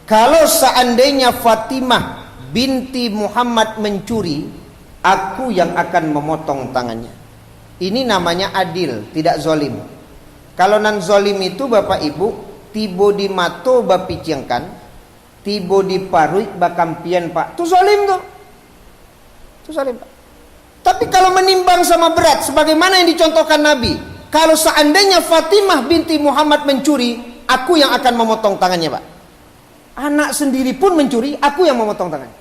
kalau seandainya Fatimah binti Muhammad mencuri, aku yang akan memotong tangannya. Ini namanya adil, tidak zolim. Kalau nan zolim itu Bapak Ibu, tibo di mato bapiciangkan, tibo di parui bakampian Pak. Itu zolim tuh. Itu zolim Pak. Tapi kalau menimbang sama berat, sebagaimana yang dicontohkan Nabi, kalau seandainya Fatimah binti Muhammad mencuri, aku yang akan memotong tangannya Pak. Anak sendiri pun mencuri, aku yang memotong tangannya.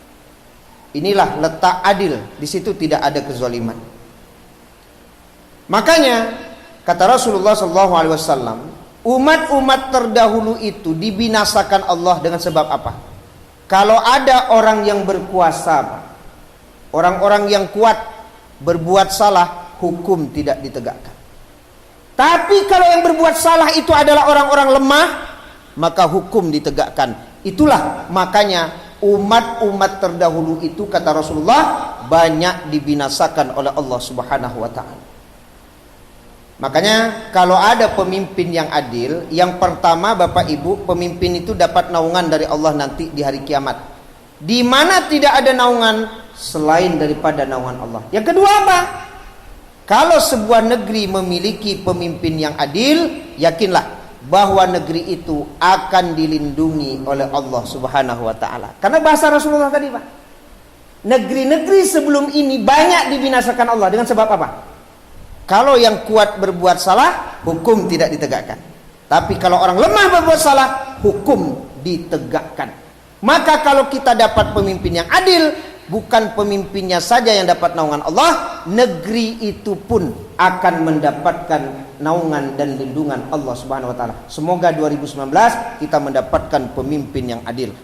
Inilah letak adil. Di situ tidak ada kezaliman. Makanya kata Rasulullah SAW, umat-umat terdahulu itu dibinasakan Allah dengan sebab apa? Kalau ada orang yang berkuasa, orang-orang yang kuat berbuat salah, hukum tidak ditegakkan. Tapi kalau yang berbuat salah itu adalah orang-orang lemah, maka hukum ditegakkan. Itulah makanya umat-umat terdahulu itu kata Rasulullah banyak dibinasakan oleh Allah Subhanahu wa taala. Makanya kalau ada pemimpin yang adil, yang pertama Bapak Ibu, pemimpin itu dapat naungan dari Allah nanti di hari kiamat. Di mana tidak ada naungan selain daripada naungan Allah. Yang kedua apa? Kalau sebuah negeri memiliki pemimpin yang adil, yakinlah bahwa negeri itu akan dilindungi oleh Allah Subhanahu wa taala. Karena bahasa Rasulullah tadi, Pak. Negeri-negeri sebelum ini banyak dibinasakan Allah dengan sebab apa? Kalau yang kuat berbuat salah, hukum tidak ditegakkan. Tapi kalau orang lemah berbuat salah, hukum ditegakkan. Maka kalau kita dapat pemimpin yang adil, bukan pemimpinnya saja yang dapat naungan Allah, negeri itu pun akan mendapatkan naungan dan lindungan Allah Subhanahu wa taala. Semoga 2019 kita mendapatkan pemimpin yang adil.